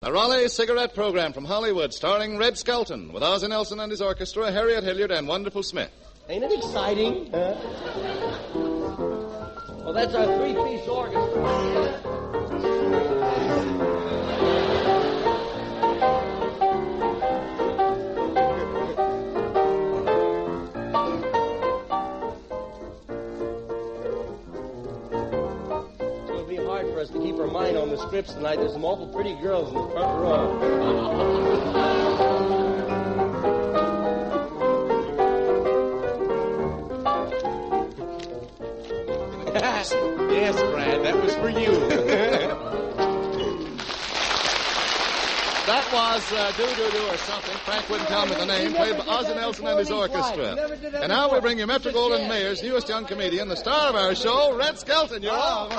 The Raleigh Cigarette Program from Hollywood, starring Red Skelton, with Ozzie Nelson and his orchestra, Harriet Hilliard, and Wonderful Smith. Ain't it exciting? Huh? Well, that's our three-piece orchestra. For us to keep our mind on the scripts tonight. There's some awful pretty girls in the front row. Yes, Brad, that was for you. That was Do-Do-Do or something. Frank wouldn't tell me the name. Played by Ozzie Nelson and his orchestra. And now we bring you Metro-Goldwyn-Mayer's newest young comedian, the star of our show, Red Skelton. You're on.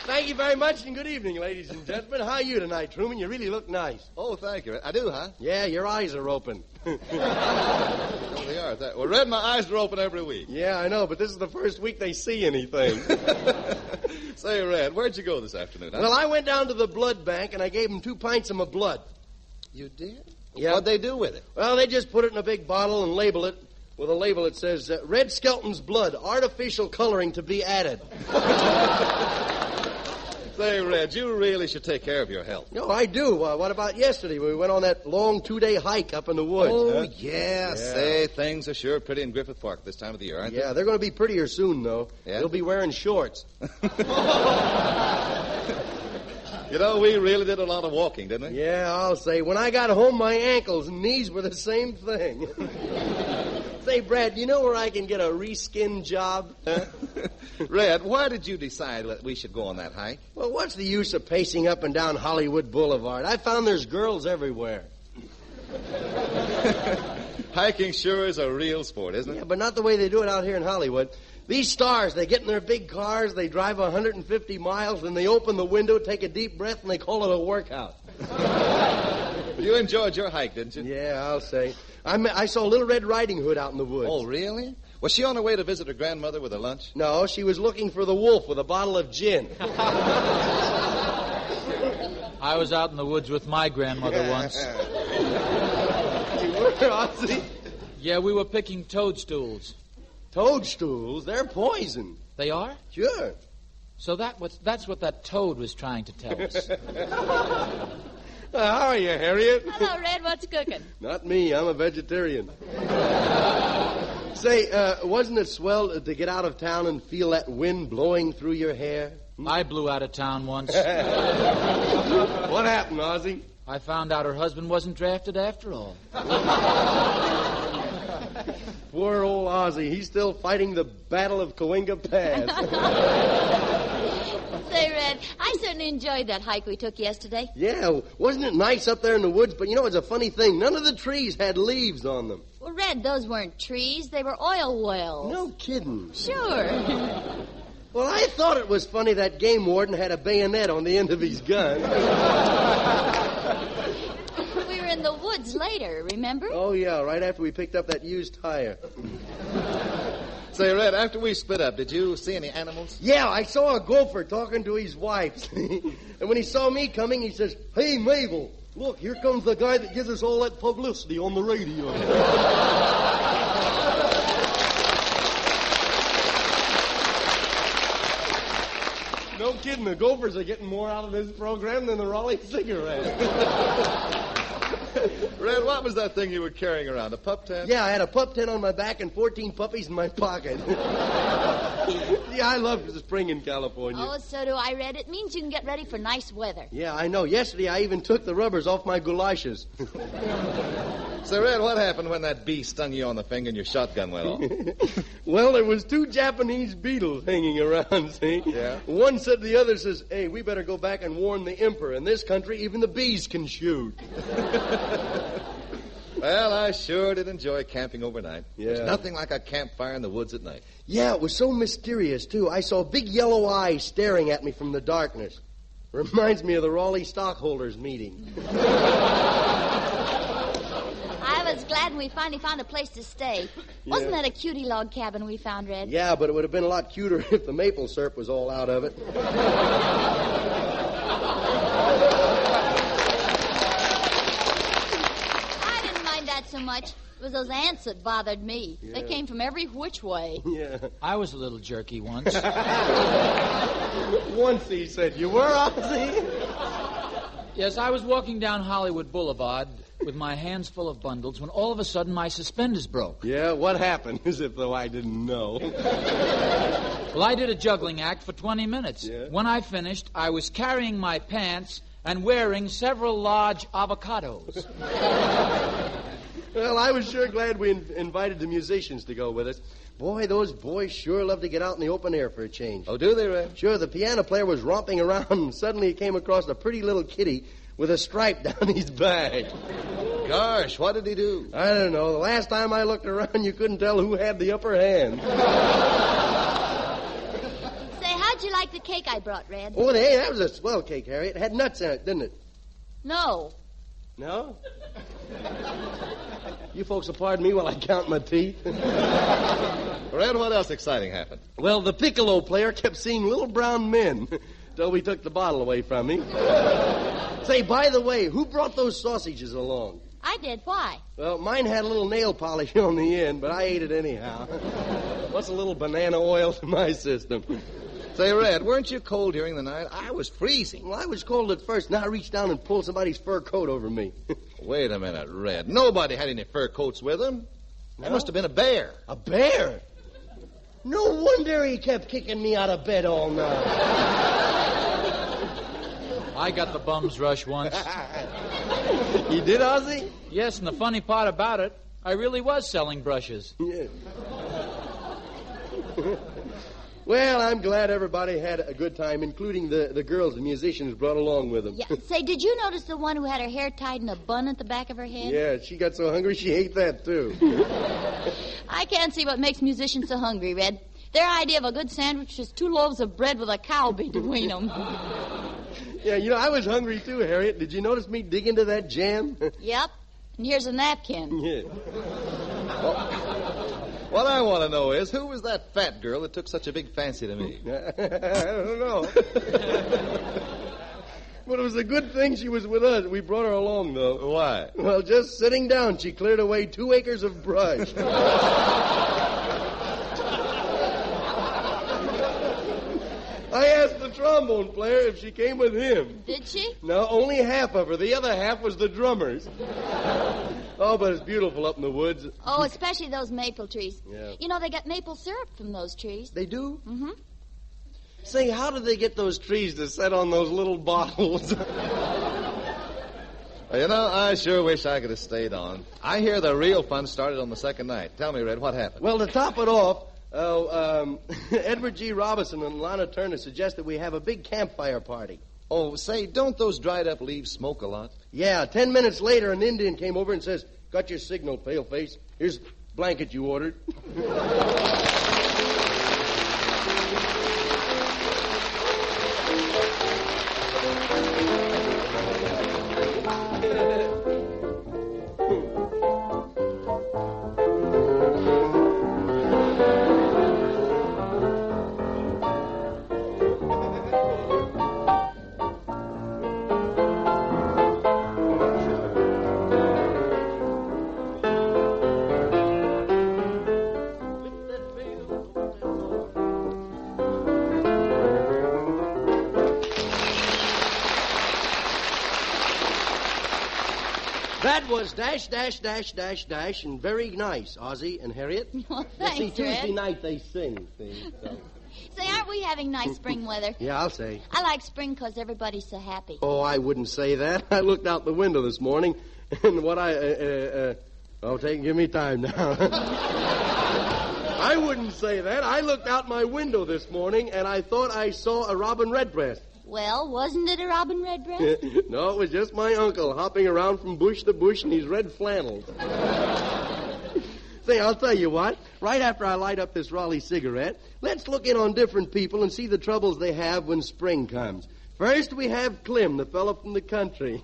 Thank you very much, and good evening, ladies and gentlemen. How are you tonight, Truman? You really look nice. Oh, thank you. I do, huh? Yeah, your eyes are open. Oh, they are. Well, Red, my eyes are open every week. Yeah, I know, but this is the first week they see anything. Say, Red, where'd you go this afternoon, huh? Well, I went down to the blood bank, and I gave them 2 pints of my blood. You did? Yeah. What'd they do with it? Well, they just put it in a big bottle and label it with a label that says, Red Skelton's blood, artificial coloring to be added. Say, Red, you really should take care of your health. No, I do. What about yesterday? We went on that long 2-day hike up in the woods. Oh, yeah. Say, things are sure pretty in Griffith Park this time of the year, aren't they? Yeah, they're going to be prettier soon, though. Yeah? They'll be wearing shorts. You know, we really did a lot of walking, didn't we? Yeah, I'll say. When I got home, my ankles and knees were the same thing. Say, Brad, you know where I can get a reskin job? Huh? Red, why did you decide that we should go on that hike? Well, what's the use of pacing up and down Hollywood Boulevard? I found there's girls everywhere. Hiking sure is a real sport, isn't it? Yeah, but not the way they do it out here in Hollywood. These stars, they get in their big cars, they drive 150 miles, and they open the window, take a deep breath, and they call it a workout. You enjoyed your hike, didn't you? Yeah, I'll say. I saw Little Red Riding Hood out in the woods. Oh, really? Was she on her way to visit her grandmother with her lunch? No, she was looking for the wolf with a bottle of gin. I was out in the woods with my grandmother once. You were, Ozzie? Yeah, we were picking toadstools. Toadstools? They're poison. They are? Sure. So that's what that toad was trying to tell us. How are you, Harriet? Hello, Red. What's cooking? Not me. I'm a vegetarian. Say, wasn't it swell to get out of town and feel that wind blowing through your hair? I blew out of town once. What happened, Ozzie? I found out her husband wasn't drafted after all. Poor old Ozzie. He's still fighting the Battle of Cahuenga Pass. Say, Red, I certainly enjoyed that hike we took yesterday. Yeah, wasn't it nice up there in the woods? But you know, it's a funny thing. None of the trees had leaves on them. Well, Red, those weren't trees. They were oil wells. No kidding. Sure. Well, I thought it was funny that game warden had a bayonet on the end of his gun. We were in the woods later, remember? Oh, yeah, right after we picked up that used tire. Say, Red, after we split up, did you see any animals? Yeah, I saw a gopher talking to his wife. And when he saw me coming, he says, "Hey, Mabel, look, here comes the guy that gives us all that publicity on the radio." No kidding, the gophers are getting more out of this program than the Raleigh cigarette. Red, what was that thing you were carrying around, a pup tent? Yeah, I had a pup tent on my back and 14 puppies in my pocket. Yeah, I love the spring in California. Oh, so do I, Red. It means you can get ready for nice weather. Yeah, I know. Yesterday, I even took the rubbers off my goulashes. So, Red, what happened when that bee stung you on the finger and your shotgun went off? Well, there was 2 Japanese beetles hanging around, see? Yeah. One said to the other, says, "Hey, we better go back and warn the emperor. In this country, even the bees can shoot." Well, I sure did enjoy camping overnight. Yeah. There's nothing like a campfire in the woods at night. Yeah, it was so mysterious, too. I saw big yellow eyes staring at me from the darkness. Reminds me of the Raleigh stockholders meeting. I was glad and we finally found a place to stay. Wasn't that a cutie log cabin we found, Red? Yeah, but it would have been a lot cuter if the maple syrup was all out of it. I didn't mind that so much. It was those ants that bothered me. Yeah. They came from every which way. Yeah. I was a little jerky once. Once he said, you were, Ozzy? Yes, I was walking down Hollywood Boulevard with my hands full of bundles when all of a sudden my suspenders broke. Yeah, what happened? As if though I didn't know. Well, I did a juggling act for 20 minutes. Yeah. When I finished, I was carrying my pants and wearing several large avocados. Well, I was sure glad we invited the musicians to go with us. Boy, those boys sure love to get out in the open air for a change. Oh, do they, Red? Sure, the piano player was romping around and suddenly he came across a pretty little kitty with a stripe down his back. Gosh, what did he do? I don't know. The last time I looked around, you couldn't tell who had the upper hand. Say, how'd you like the cake I brought, Red? Oh, hey, that was a swell cake, Harriet. It had nuts in it, didn't it? No. No? You folks will pardon me while I count my teeth. Red, what else exciting happened? Well, the piccolo player kept seeing little brown men till we took the bottle away from him. Say, by the way, who brought those sausages along? I did. Why? Well, mine had a little nail polish on the end, but I ate it anyhow. What's a little banana oil to my system? Say, Red, weren't you cold during the night? I was freezing. Well, I was cold at first. Now I reached down and pulled somebody's fur coat over me. Wait a minute, Red. Nobody had any fur coats with them. That must have been a bear. A bear? No wonder he kept kicking me out of bed all night. I got the bum's rush once. You did, Ozzy? Yes, and the funny part about it, I really was selling brushes. Yeah. Well, I'm glad everybody had a good time, including the girls the musicians brought along with them. Yeah. Say, did you notice the one who had her hair tied in a bun at the back of her head? Yeah, she got so hungry she ate that, too. I can't see what makes musicians so hungry, Red. Their idea of a good sandwich is 2 loaves of bread with a cow between them. Yeah, you know, I was hungry, too, Harriet. Did you notice me dig into that jam? Yep. And here's a napkin. Yeah. What I want to know is, who was that fat girl that took such a big fancy to me? I don't know. But it was a good thing she was with us. We brought her along, though. Why? Well, just sitting down, she cleared away 2 acres of brush. I asked the trombone player if she came with him. Did she? No, only half of her. The other half was the drummer's. Oh, but it's beautiful up in the woods. Oh, especially those maple trees. Yeah. You know, they get maple syrup from those trees. They do? Mm-hmm. Say, how did they get those trees to set on those little bottles? Well, you know, I sure wish I could have stayed on. I hear the real fun started on the second night. Tell me, Red, what happened? Well, to top it off, Edward G. Robinson and Lana Turner suggested we have a big campfire party. Oh, say, don't those dried-up leaves smoke a lot? Yeah, 10 minutes later, an Indian came over and says, "Got your signal, paleface. Here's the blanket you ordered." That was dash, and very nice, Ozzy and Harriet. Well, You see, thanks, Tuesday Red. night they sing, see. So. Say, aren't we having nice spring weather? Yeah, I'll say. I like spring because everybody's so happy. Oh, I wouldn't say that. I looked out the window this morning, and what give me time now. I wouldn't say that. I looked out my window this morning, and I thought I saw a robin redbreast. Well, wasn't it a robin redbreast? No, it was just my uncle hopping around from bush to bush in his red flannels. Say, I'll tell you what. Right after I light up this Raleigh cigarette, let's look in on different people and see the troubles they have when spring comes. First, we have Clem, the fellow from the country.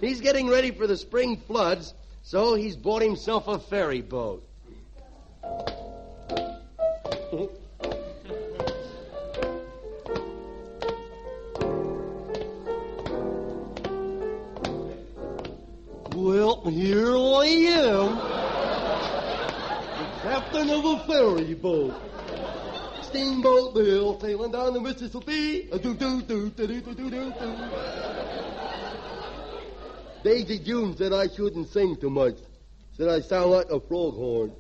He's getting ready for the spring floods, So he's bought himself a ferry boat. Well, here I am, the captain of a ferry boat. Steamboat Bill sailing down the Mississippi. Daisy June said I shouldn't sing too much. Said I sound like a foghorn.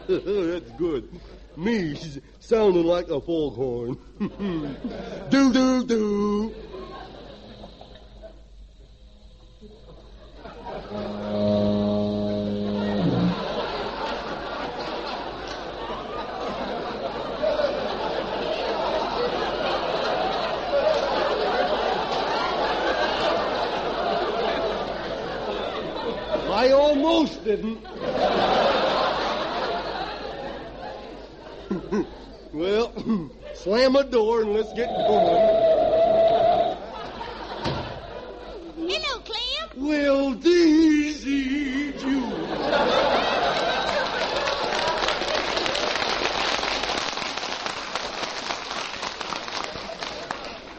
That's good. Me sounding like a foghorn. Do. I almost didn't. Well, slam a door and let's get going. Hello, Clem. Well, Daisy June.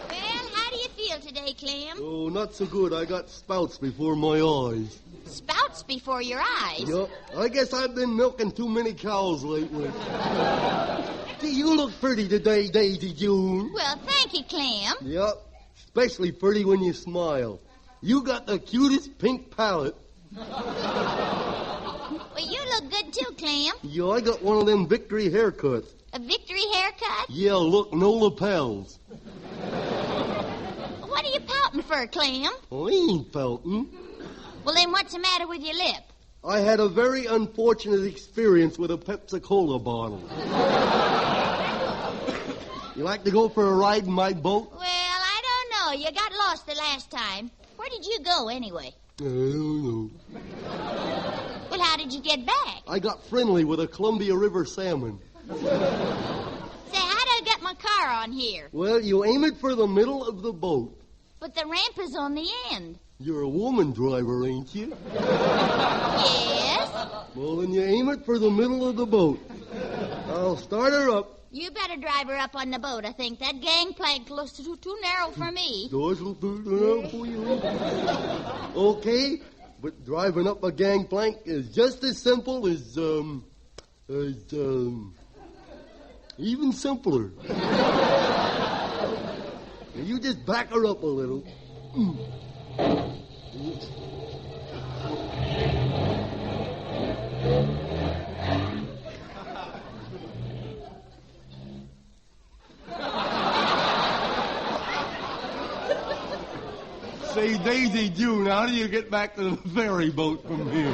Well, how do you feel today, Clem? Oh, not so good. I got spouts before my eyes. Spouts before your eyes? Yup. I guess I've been milking too many cows lately. Gee, you look pretty today, Daisy June. Well, thank you, Clem. Yup. Especially pretty when you smile. You got the cutest pink palate. Well, you look good too, Clem. Yeah, I got one of them victory haircuts. A victory haircut? Yeah, look, no lapels. What are you pouting for, Clem? I ain't pouting. Well, then what's the matter with your lip? I had a very unfortunate experience with a Pepsi-Cola bottle. You like to go for a ride in my boat? Well, I don't know. You got lost the last time. Where did you go, anyway? I don't know. Well, how did you get back? I got friendly with a Columbia River salmon. Say, how do I get my car on here? Well, you aim it for the middle of the boat. But the ramp is on the end. You're a woman driver, ain't you? Yes? Well, then you aim it for the middle of the boat. I'll start her up. You better drive her up on the boat, I think. That gangplank looks too narrow for me. Doors will do it for you. Okay, but driving up a gangplank is just as simple as even simpler. You just back her up a little. Say, Daisy June, how do you get back to the ferry boat from here?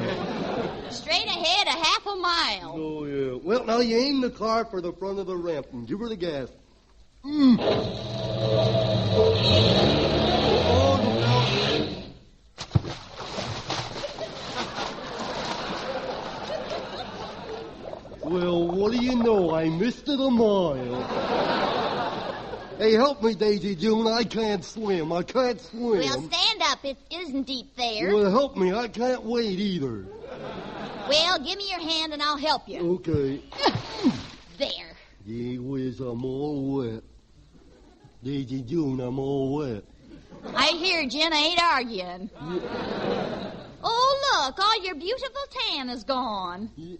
Straight ahead, a half a mile. Oh, yeah. Well, now you aim the car for the front of the ramp and give her the gas. Well, what do you know? I missed it a mile. Hey, help me, Daisy June. I can't swim. I can't swim. Well, stand up. It isn't deep there. Well, help me. I can't wade either. Well, give me your hand and I'll help you. Okay. There. Gee whiz, I'm all wet. Daisy June, I'm all wet. I hear Jen ain't arguing. Yeah. Oh, look. All your beautiful tan is gone. Yeah.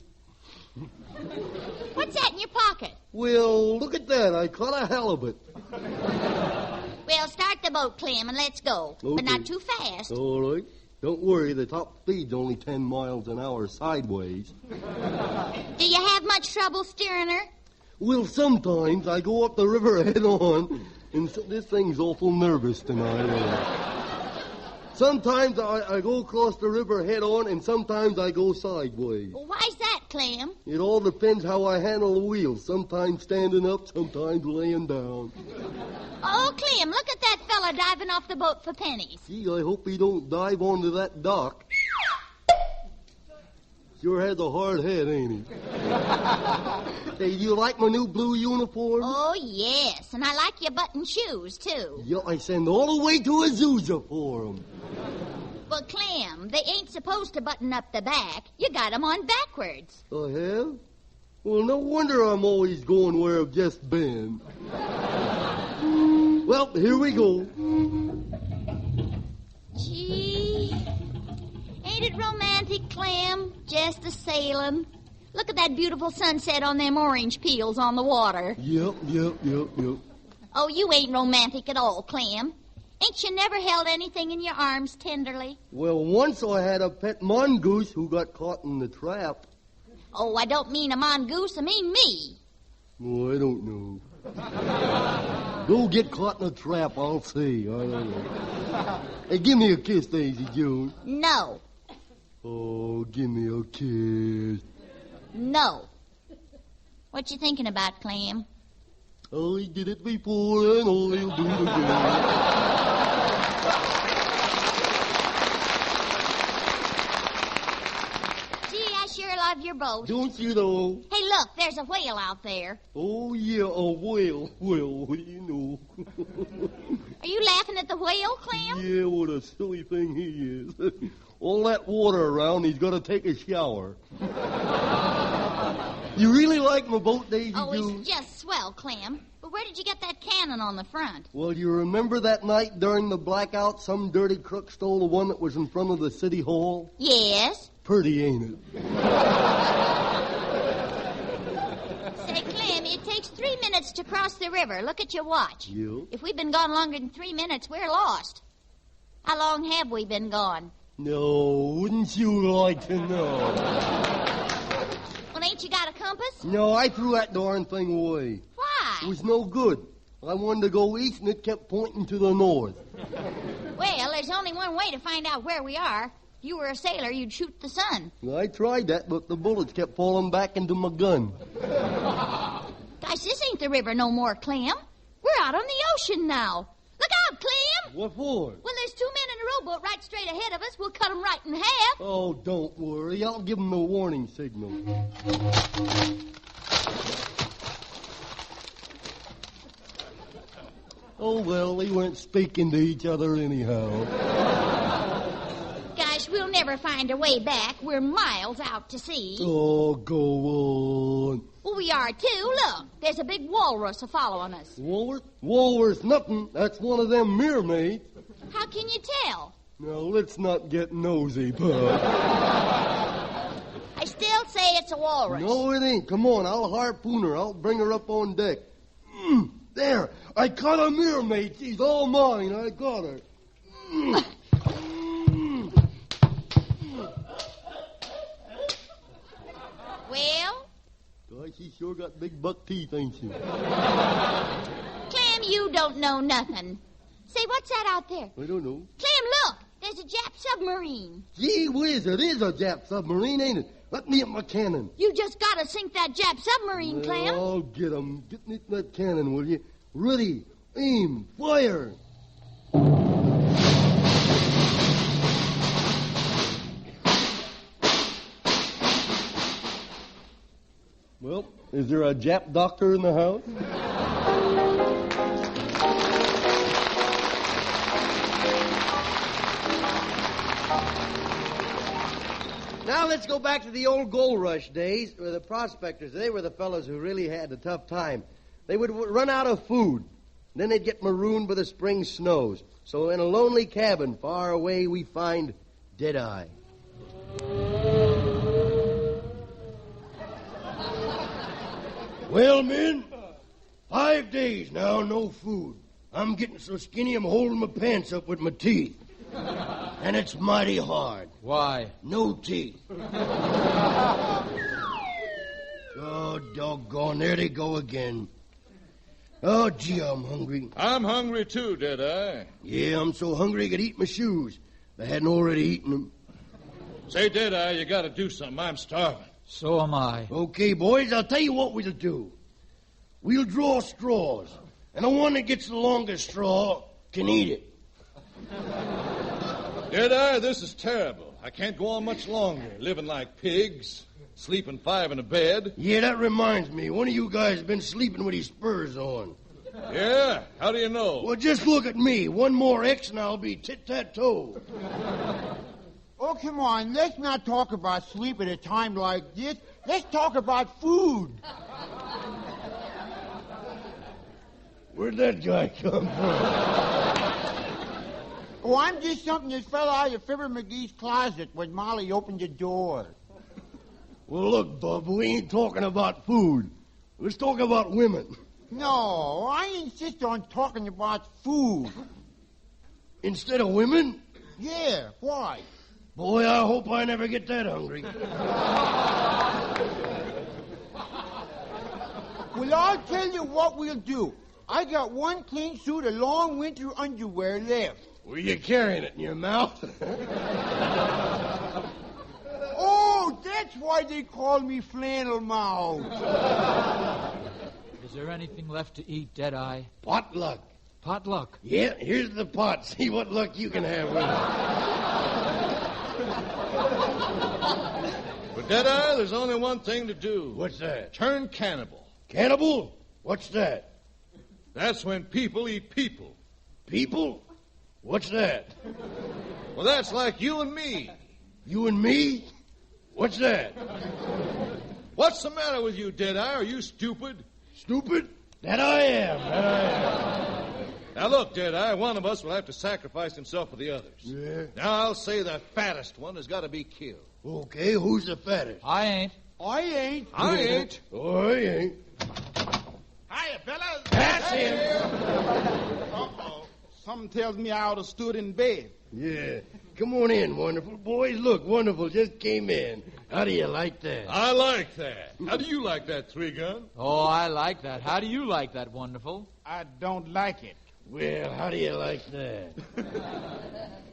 What's that in your pocket? Well, look at that. I caught a halibut. Well, start the boat, Clem, and let's go. Okay. But not too fast. All right. Don't worry, the top speed's only 10 miles an hour sideways. Do you have much trouble steering her? Well, sometimes I go up the river head on, and so this thing's awful nervous tonight. Sometimes I go across the river head on, and sometimes I go sideways. Well, why's that, Clem? It all depends how I handle the wheel. Sometimes standing up, sometimes laying down. Oh, Clem, look at that fella diving off the boat for pennies. Gee, I hope he don't dive onto that dock. Sure has a hard head, ain't he? Hey, do you like my new blue uniform? Oh, yes, and I like your button shoes, too. Yeah, I send all the way to Azusa for 'em. Well, Clem, they ain't supposed to button up the back. You got 'em on backwards. I have? Well, no wonder I'm always going where I've just been. Well, here we go. Gee, ain't it romantic, Clem? Just a-sailing. Look at that beautiful sunset on them orange peels on the water. Yep. Oh, you ain't romantic at all, Clem. Ain't you never held anything in your arms tenderly? Well, once I had a pet mongoose who got caught in the trap. Oh, I don't mean a mongoose, I mean me. Oh, I don't know. Go get caught in a trap, I'll see. I don't know. Hey, give me a kiss, Daisy Jones. No. Oh, give me a kiss. No. What you thinking about, Clem? I did it before and I'll do it again. Gee, I sure love your boat. Don't you know? Hey, look, there's a whale out there. Oh, yeah, a whale. Well, what do you know? Are you laughing at the whale, Clem? Yeah, what a silly thing he is. All that water around, he's got to take a shower. You really like my boat, Daisy Oh, Jones? it's just swell, Clem. But where did you get that cannon on the front? Well, you remember that night during the blackout, some dirty crook stole the one that was in front of the city hall? Yes. Pretty, ain't it? Say, Clem, it takes 3 minutes to cross the river. Look at your watch. Yeah? If we've been gone longer than 3 minutes, we're lost. How long have we been gone? No, wouldn't you like to know? Well, ain't you got a compass? No, I threw that darn thing away. Why? It was no good. I wanted to go east, and it kept pointing to the north. Well, there's only one way to find out where we are. If you were a sailor, you'd shoot the sun. I tried that, but the bullets kept falling back into my gun. Gosh, this ain't the river no more, Clem. We're out on the ocean now. Look out, Clem! What for? Well, there's 2 men in a rowboat right straight ahead of us. We'll cut them right in half. Oh, don't worry. I'll give them a warning signal. Oh, well, they weren't speaking to each other anyhow. Gosh, we'll never find a way back. We're miles out to sea. Oh, go on. Well, we are, too. Look, there's a big walrus a-following us. Walrus? Walrus, nothing. That's one of them mermaids. How can you tell? Now, let's not get nosy, bud. I still say it's a walrus. No, it ain't. Come on, I'll harpoon her. I'll bring her up on deck. There, I caught a mermaid. She's all mine. I got her. Well? Gosh, she sure got big buck teeth, ain't she? Clem, you don't know nothing. Say, what's that out there? I don't know. Clem, look! There's a Jap submarine. Gee whiz, it is a Jap submarine, ain't it? Let me at my cannon. You just gotta sink that Jap submarine, Clem. I'll get 'em. Get me that cannon, will you? Ready, aim, fire. Well, is there a Jap doctor in the house? Now let's go back to the old gold rush days where the prospectors, they were the fellows who really had a tough time. They would run out of food. Then they'd get marooned by the spring snows. So in a lonely cabin far away we find Deadeye. Well, men, 5 days now, no food. I'm getting so skinny I'm holding my pants up with my teeth. And it's mighty hard. Why? No teeth. Oh, doggone, there they go again. Oh, gee, I'm hungry. I'm hungry too, Deadeye. Yeah, I'm so hungry I could eat my shoes. If I hadn't already eaten them. Say, Deadeye, you gotta do something. I'm starving. So am I. Okay, boys, I'll tell you what we'll do. We'll draw straws, and the one that gets the longest straw can eat it. Deadeye, this is terrible. I can't go on much longer, living like pigs, sleeping 5 in a bed. Yeah, that reminds me. One of you guys has been sleeping with his spurs on. Yeah? How do you know? Well, just look at me. One more X and I'll be tit-tat-toe. Oh, come on. Let's not talk about sleep at a time like this. Let's talk about food. Where'd that guy come from? Oh, I'm just something that fell out of Fibber McGee's closet when Molly opened the door. Well, look, Bub, we ain't talking about food. Let's talk about women. No, I insist on talking about food. Instead of women? Yeah, why? Boy, I hope I never get that hungry. Well, I'll tell you what we'll do. I got one clean suit of long winter underwear left. Were you carrying it in your mouth? Oh, that's why they call me Flannel Mouth. Is there anything left to eat, Deadeye? Potluck. Potluck? Yeah, here's the pot. See what luck you can have with it. For Deadeye, there's only one thing to do. What's that? Turn cannibal. Cannibal? What's that? That's when people eat people. People? What's that? Well, that's like you and me. You and me? What's that? What's the matter with you, Deadeye? Are you stupid? Stupid? That I am. Now, look, Deadeye, one of us will have to sacrifice himself for the others. Yeah? Now, I'll say the fattest one has got to be killed. Okay, who's the fattest? I ain't. I ain't. I ain't. Oh, I ain't. Hiya, fellas. That's him. Uh-oh. Something tells me I ought to stood in bed. Yeah. Come on in, Wonderful. Boys, look, Wonderful just came in. How do you like that? I like that. How do you like that, three-gun? Oh, I like that. How do you like that, Wonderful? I don't like it. Well, how do you like that?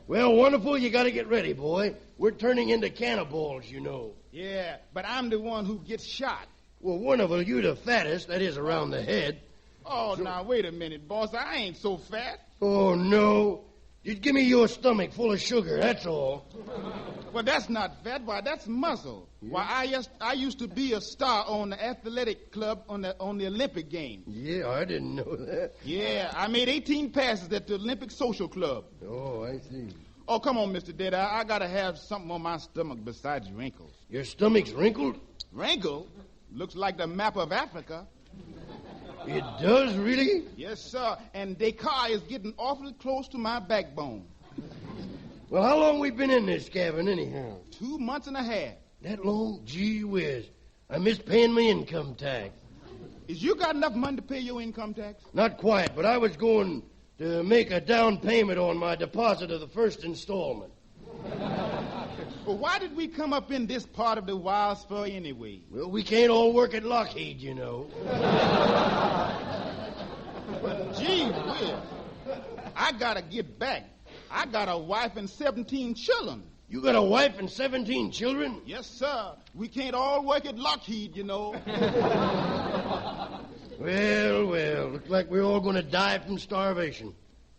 Well, Wonderful, you got to get ready, boy. We're turning into cannibals, you know. Yeah, but I'm the one who gets shot. Well, Wonderful, you the fattest, that is around the head. Oh, now, wait a minute, boss. I ain't so fat. Oh, no. Just give me your stomach full of sugar, that's all. Well, that's not fat. Why, that's muscle. Yeah. Why, I used to be a star on the athletic club on the Olympic Games. Yeah, I didn't know that. Yeah, I made 18 passes at the Olympic Social Club. Oh, I see. Oh, come on, Mr. Deadeye. I got to have something on my stomach besides wrinkles. Your stomach's wrinkled? Wrinkled? Looks like the map of Africa. It does, really? Yes, sir. And Dakar is getting awfully close to my backbone. Well, how long we been in this cabin, anyhow? 2 months and a half. That long? Gee whiz. I miss paying my income tax. Is you got enough money to pay your income tax? Not quite, but I was going to make a down payment on my deposit of the first installment. Well, why did we come up in this part of the wild spur anyway? Well, we can't all work at Lockheed, you know. Gee whiz. I gotta get back. I got a wife and 17 children. You got a wife and 17 children? Yes, sir. We can't all work at Lockheed, you know. Well, looks like we're all going to die from starvation.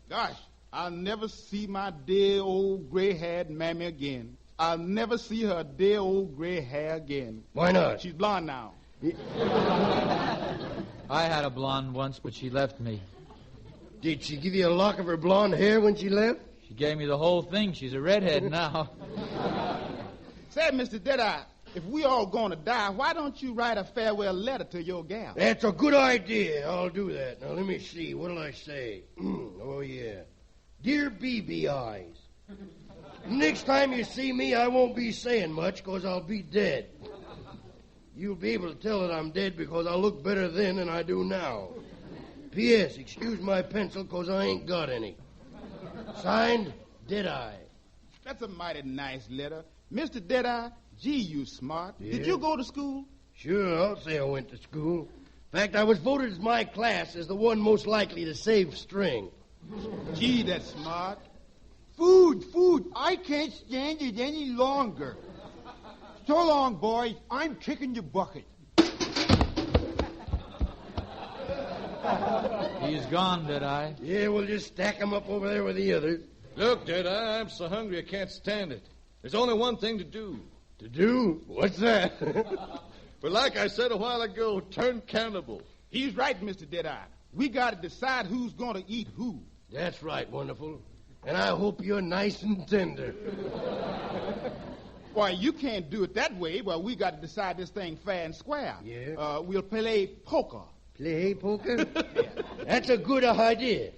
Gosh, I'll never see my dear old gray-haired mammy again. I'll never see her dear old gray hair again. Why not? She's blonde now. I had a blonde once, but she left me. Did she give you a lock of her blonde hair when she left? She gave me the whole thing. She's a redhead now. Say, Mr. Deadeye, if we all gonna die, why don't you write a farewell letter to your gal? That's a good idea. I'll do that. Now, let me see. What'll I say? Oh, yeah. Dear BB Eyes, next time you see me, I won't be saying much because I'll be dead. You'll be able to tell that I'm dead because I look better then than I do now. P.S. Excuse my pencil because I ain't got any. Signed, Deadeye. That's a mighty nice letter. Mr. Deadeye, gee, you smart. Yeah. Did you go to school? Sure, I'll say I went to school. In fact, I was voted as my class as the one most likely to save string. Gee, that's smart. Food. I can't stand it any longer. So long, boys. I'm kicking the bucket. He's gone, Deadeye. Yeah, we'll just stack 'em up over there with the others. Look, Deadeye, I'm so hungry I can't stand it. There's only one thing to do. To do? What's that? But like I said a while ago, turn cannibal. He's right, Mr. Deadeye. We gotta decide who's gonna eat who. That's right, Wonderful. And I hope you're nice and tender. Why, you can't do it that way. Well, we got to decide this thing fair and square. Yeah? We'll play poker. Play poker? That's a good idea.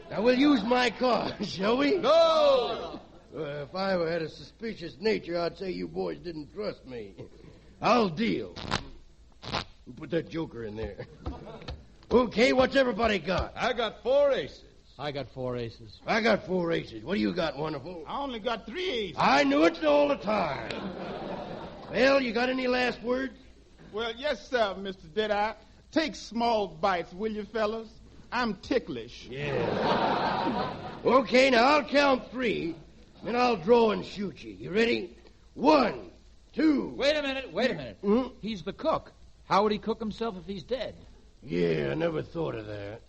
Now, we'll use my cards, shall we? No! If I ever had a suspicious nature, I'd say you boys didn't trust me. I'll deal. Put that joker in there. Okay, what's everybody got? I got 4 aces. I got 4 aces. I got 4 aces. What do you got, Wonderful? I only got 3 aces. I knew it all the time. Well, you got any last words? Well, yes, sir, Mr. Deadeye. Take small bites, will you, fellas? I'm ticklish. Yeah. Okay, now I'll count 3, then I'll draw and shoot you. You ready? 1, 2. Wait a minute. Hmm? He's the cook. How would he cook himself if he's dead? Yeah, I never thought of that.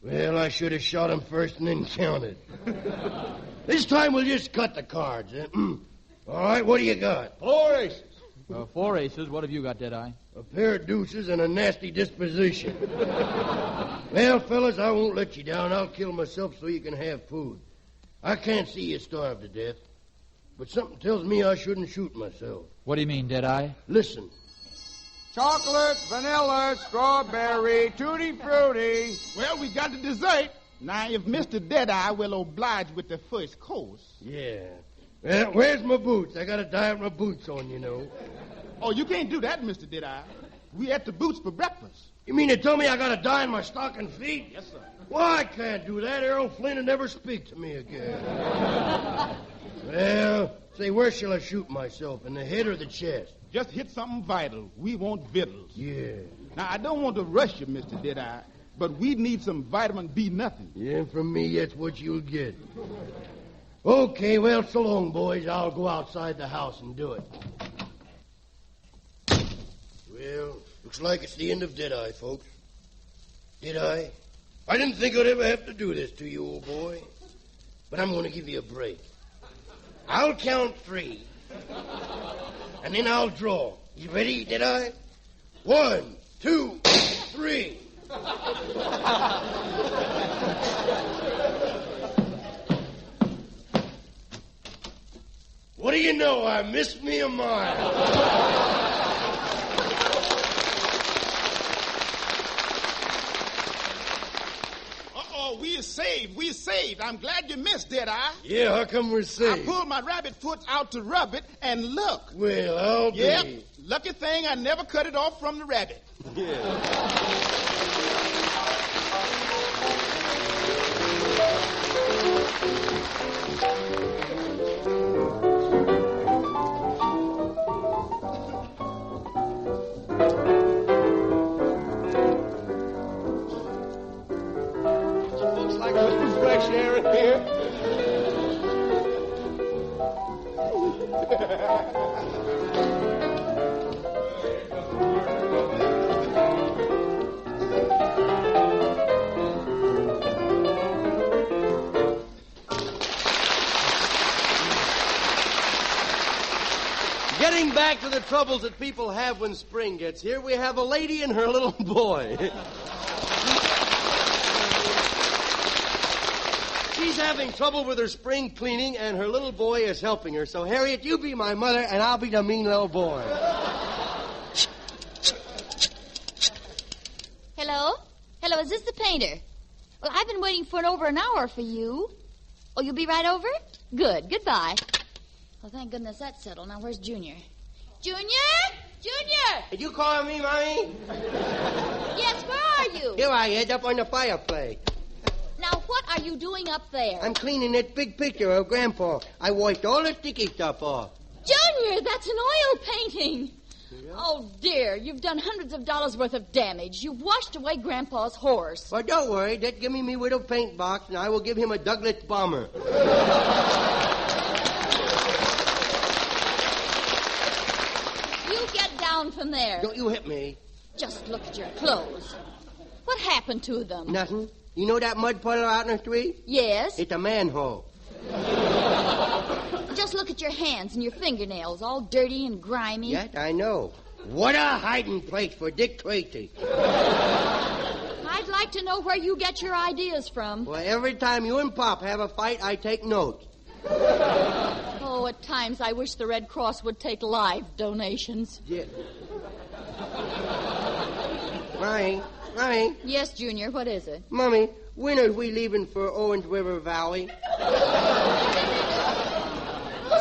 Well, I should have shot him first and then counted. This time we'll just cut the cards. All right, what do you got? 4 aces. 4 aces. What have you got, Deadeye? A pair of deuces and a nasty disposition. Well, fellas, I won't let you down. I'll kill myself so you can have food. I can't see you starve to death, but something tells me I shouldn't shoot myself. What do you mean, Deadeye? Listen. Chocolate, vanilla, strawberry, tutti frutti. Well, we got the dessert. Now, if Mr. Deadeye will oblige with the first course. Yeah. Well, where's my boots? I got to dye up my boots on, you know. Oh, you can't do that, Mr. Deadeye. We ate the boots for breakfast. You mean to tell me I got to dye in my stocking feet? Yes, sir. Well, I can't do that. Errol Flynn will never speak to me again. Well, say, where shall I shoot myself, in the head or the chest? Just hit something vital. We want victuals. Yeah. Now, I don't want to rush you, Mr. Deadeye, but we need some vitamin B nothing. Yeah, from me, that's what you'll get. Okay, well, so long, boys. I'll go outside the house and do it. Well, looks like it's the end of Deadeye, folks. Deadeye, I didn't think I'd ever have to do this to you, old boy. But I'm going to give you a break. I'll count 3. And then I'll draw. You ready, Deadeye? 1, 2, 3. What do you know? I missed me a mile. We are saved. I'm glad you missed, Deadeye. Yeah, how come we're saved? I pulled my rabbit foot out to rub it, and look. Well, I'll be. Yep, lucky thing I never cut it off from the rabbit. Yeah. Looks like a little fresh air in here. Getting back to the troubles that people have when spring gets here, we have a lady and her little boy. She's having trouble with her spring cleaning, and her little boy is helping her. So, Harriet, you be my mother, and I'll be the mean little boy. Hello? Hello, is this the painter? Well, I've been waiting for over an hour for you. Oh, you'll be right over? Good. Goodbye. Well, thank goodness that's settled. Now, where's Junior? Junior? Junior! Did you call me, Mommy? Yes, where are you? Here I is, up on the fireplace. Now, what are you doing up there? I'm cleaning that big picture of Grandpa. I wiped all the sticky stuff off. Junior, that's an oil painting. Yeah. Oh, dear, you've done hundreds of dollars worth of damage. You've washed away Grandpa's horse. Well, don't worry. Just give me my widow paint box, and I will give him a Doughnut bomber. You get down from there. Don't you hit me. Just look at your clothes. What happened to them? Nothing. You know that mud puddle out in the street? Yes. It's a manhole. Just look at your hands and your fingernails, all dirty and grimy. Yes, I know. What a hiding place for Dick Tracy. I'd like to know where you get your ideas from. Well, every time you and Pop have a fight, I take notes. Oh, know, at times I wish the Red Cross would take live donations. Yeah. Mommy. Yes, Junior, what is it? Mommy, when are we leaving for Owens River Valley?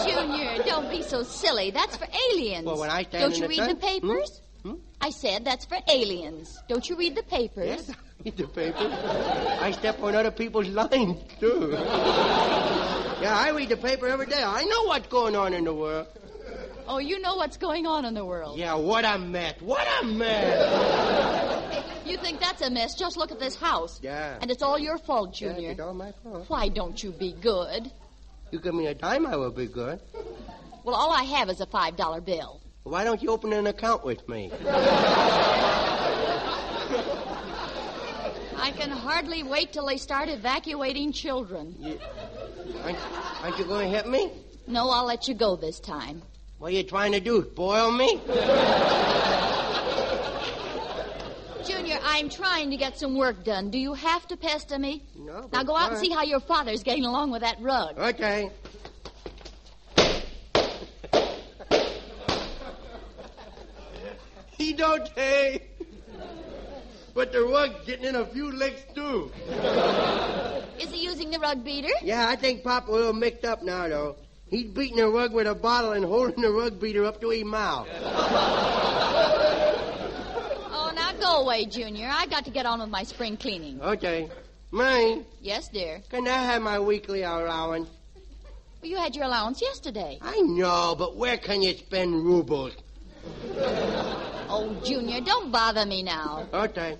Junior, don't be so silly. That's for aliens. Well, when I stand Don't in you the read the sun- papers? I said that's for aliens. Don't you read the papers? Yes, I read the paper. I step on other people's lines, too. Yeah, I read the paper every day. I know what's going on in the world. Oh, you know what's going on in the world. Yeah, what a mess. You think that's a mess? Just look at this house. Yeah. And it's all your fault, Junior. Yeah, it's all my fault. Why don't you be good? You give me a dime, I will be good. Well, all I have is a $5 bill. Why don't you open an account with me? I can hardly wait till they start evacuating children. Aren't you going to hit me? No, I'll let you go this time. What are you trying to do, boil me? Junior, I'm trying to get some work done. Do you have to pester me? No. But Now go out and see how your father's getting along with that rug. Okay. He don't say. But the rug's getting in a few licks, too. Is he using the rug beater? Yeah, I think Papa a little mixed up now, though. He's beating the rug with a bottle and holding the rug beater up to his mouth. Oh, now go away, Junior. I've got to get on with my spring cleaning. Okay. Mine, Yes, dear. can I have my weekly allowance? Well, you had your allowance yesterday. I know, but where can you spend rubles? Oh, Junior, don't bother me now. Okay.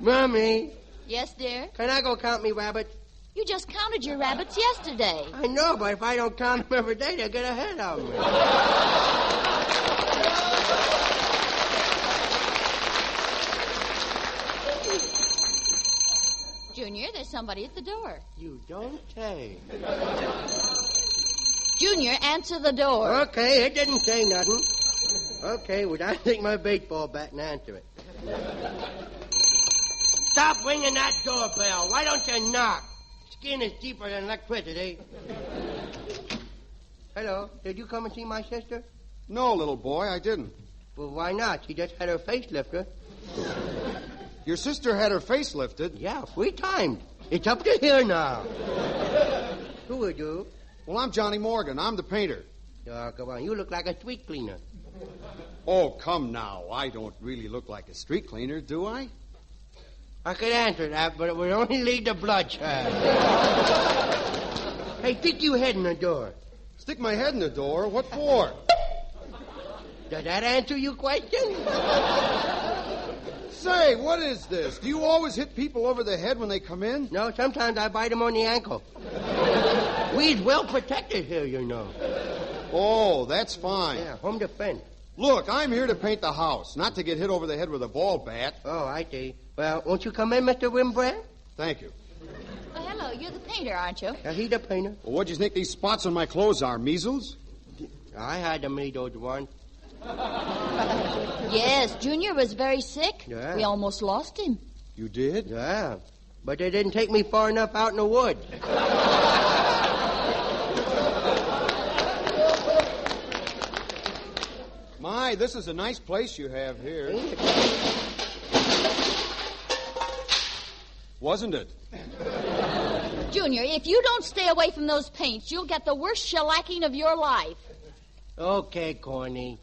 Mommy, Yes, dear? can I go count me rabbits? You just counted your rabbits yesterday. I know, but if I don't count them every day, they'll get ahead of me. Junior, there's somebody at the door. You don't say. Junior, answer the door. Okay, it didn't say nothing. Okay, well, I take my baseball bat and answer it. Stop ringing that doorbell. Why don't you knock? Skin is cheaper than electricity. Hello, did you come and see my sister? No, little boy, I didn't. Well, why not? She just had her face lifted. Your sister had her face lifted. Yeah, 3 times. It's up to here now. Who are you? Well, I'm Johnny Morgan. I'm the painter. Oh, come on. You look like a street cleaner. Oh, come now. I don't really look like a street cleaner, do I? I could answer that, but it would only lead to bloodshed. Hey, stick your head in the door. Stick my head in the door? What for? Does that answer your question? Say, what is this? Do you always hit people over the head when they come in? No, sometimes I bite them on the ankle. We's well protected here, you know. Oh, that's fine. Yeah, home defense. Look, I'm here to paint the house, not to get hit over the head with a ball bat. Oh, I see. Well, won't you come in, Mr. Rembrandt? Thank you. Well, hello, you're the painter, aren't you? He the painter. Well, what do you think these spots on my clothes are, measles? I had to meet those ones. Yes, Junior was very sick. Yeah. We almost lost him. You did? Yeah, but they didn't take me far enough out in the woods. My, this is a nice place you have here. Wasn't it? Junior, if you don't stay away from those paints, you'll get the worst shellacking of your life. Okay, Corny.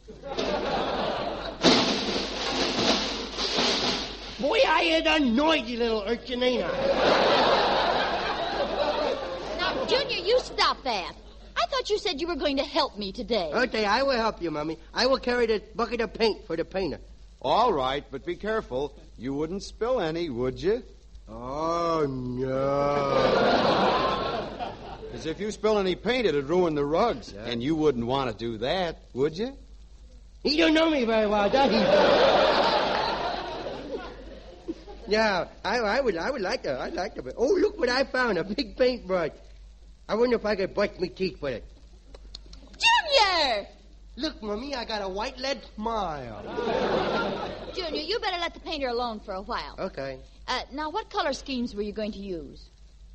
Boy, I ain't a noisy little urchin, ain't I? Now, Junior, you stop that. I thought you said you were going to help me today. Okay, I will help you, Mommy. I will carry the bucket of paint for the painter. All right, but be careful. You wouldn't spill any, would you? Oh, no. Because if you spill any paint, it'd ruin the rugs. Yeah. And you wouldn't want to do that, would you? He don't know me very well, does he? Yeah, I would like to. I'd like to. Oh, look what I found, a big paintbrush. I wonder if I could brush my teeth with it. Junior! Look, Mommy, I got a white lead smile. Junior, you better let the painter alone for a while. Okay. Now, what color schemes were you going to use?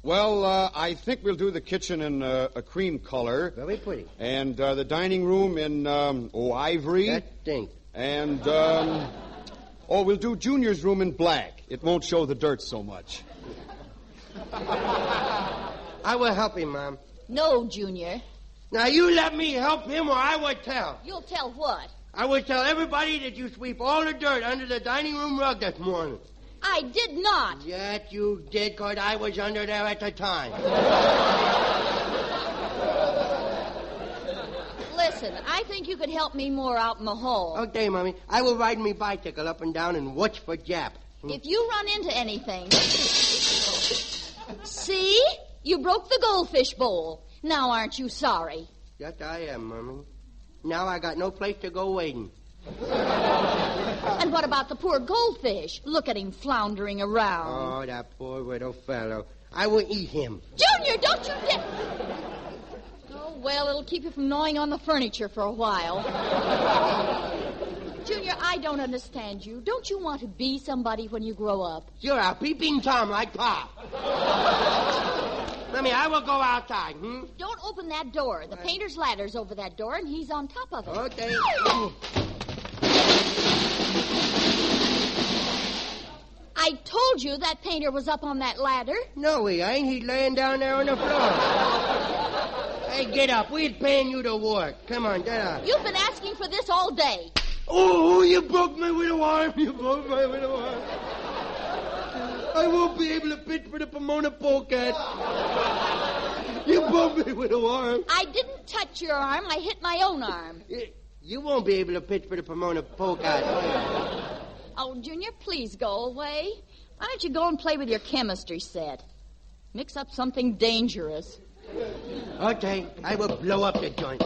Well, I think we'll do the kitchen in a cream color. Very pretty. And the dining room in, ivory. That stinks. And, we'll do Junior's room in black. It won't show the dirt so much. I will help him, Mom. No, Junior. Now, you let me help him or I will tell. You'll tell what? I will tell everybody that you sweep all the dirt under the dining room rug this morning. I did not. Yes, you did, because I was under there at the time. Listen, I think you could help me more out in the hall. Okay, Mommy. I will ride me bicycle up and down and watch for Jap. If you run into anything... See? You broke the goldfish bowl. Now aren't you sorry? Yes, I am, Mommy. Now I got no place to go wading. And what about the poor goldfish? Look at him floundering around. Oh, that poor little fellow. I will eat him. Junior, don't you dare... Oh, well, it'll keep you from gnawing on the furniture for a while. Junior, I don't understand you. Don't you want to be somebody when you grow up? You're a peeping Tom like Pop. Mommy, I will go outside, Don't open that door. The painter's ladder's over that door, and he's on top of it. Okay. I told you that painter was up on that ladder. No, he ain't. He's laying down there on the floor. Hey, get up. We're paying you to work. Come on, get up. You've been asking for this all day. Oh, you broke me with a arm. You broke me with a arm. I won't be able to pitch for the Pomona Polecat. You broke me with a arm. I didn't touch your arm. I hit my own arm. You won't be able to pitch for the Pomona Polecat. Oh, Junior, please go away. Why don't you go and play with your chemistry set? Mix up something dangerous. Okay, I will blow up the joint.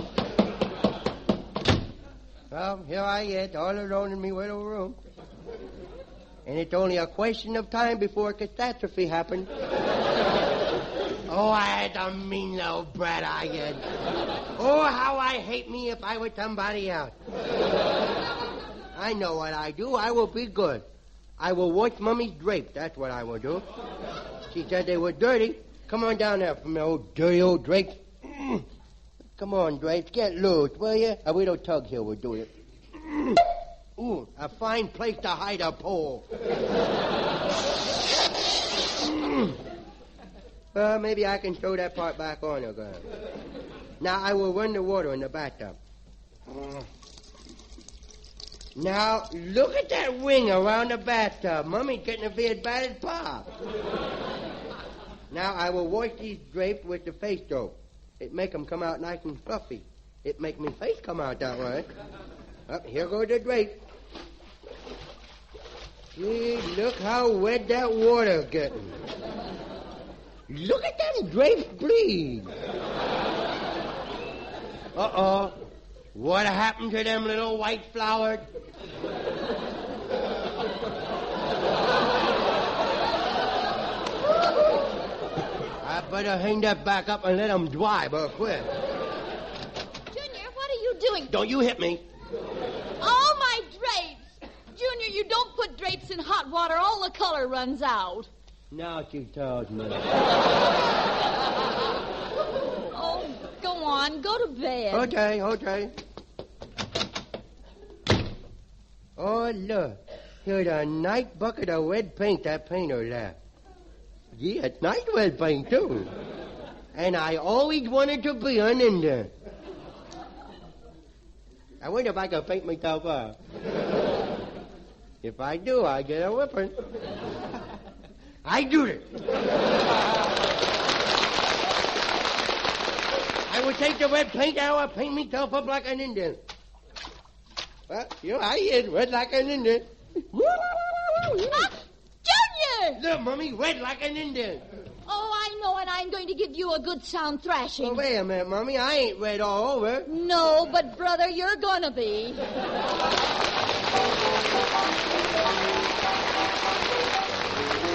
Well, here I is, all alone in me little room. And it's only a question of time before a catastrophe happened. Oh, I had a mean little brat, I had. Oh, how I hate me if I were somebody else. I know what I do. I will be good. I will wash Mummy's drapes. That's what I will do. She said they were dirty. Come on down there from the old dirty old drapes. Come on, drapes. Get loose, will you? A little tug here will do it. Ooh, a fine place to hide a pole. Maybe I can throw that part back on again. Now I will run the water in the bathtub. Now, look at that ring around the bathtub. Mummy's getting to be as bad as Pop. Now, I will wash these drapes with the face soap. It make them come out nice and fluffy. It make me face come out that way. Up, here goes the drape. Gee, look how wet that water's getting. Look at them drapes bleed. Uh-oh. What happened to them little white flowers? I better hang that back up and let them dry, but quick. Junior, what are you doing? Don't you hit me. Oh, my drapes! Junior, you don't put drapes in hot water. All the color runs out. Now she tells me. Oh, go on. Go to bed. Okay. Oh, look. Here's a nice bucket of red paint that painter left. Yeah, it's nice red paint, too. And I always wanted to be an Indian. I wonder if I can paint myself up. If I do, I get a whipping. I do it. I will take the red paint and I will paint myself up like an Indian. Well, I is red like an Indian. Junior! Look, Mummy, red like an Indian. Oh, I know, and I'm going to give you a good sound thrashing. Well, wait a minute, Mummy. I ain't red all over. No, but, brother, you're gonna be.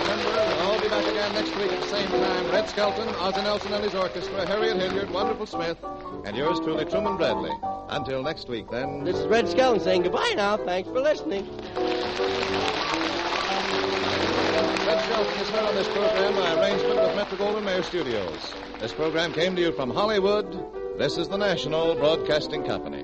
Remember, we'll all be back again next week at the same time. Red Skelton, Ozzie Nelson and his orchestra, Harriet Hilliard, Wonderful Smith, and yours truly, Truman Bradley. Until next week, then. This is Red Skelton saying goodbye now. Thanks for listening. Red Skelton is heard on on this program by arrangement with Metro-Goldwyn-Mayer Studios. This program came to you from Hollywood. This is the National Broadcasting Company.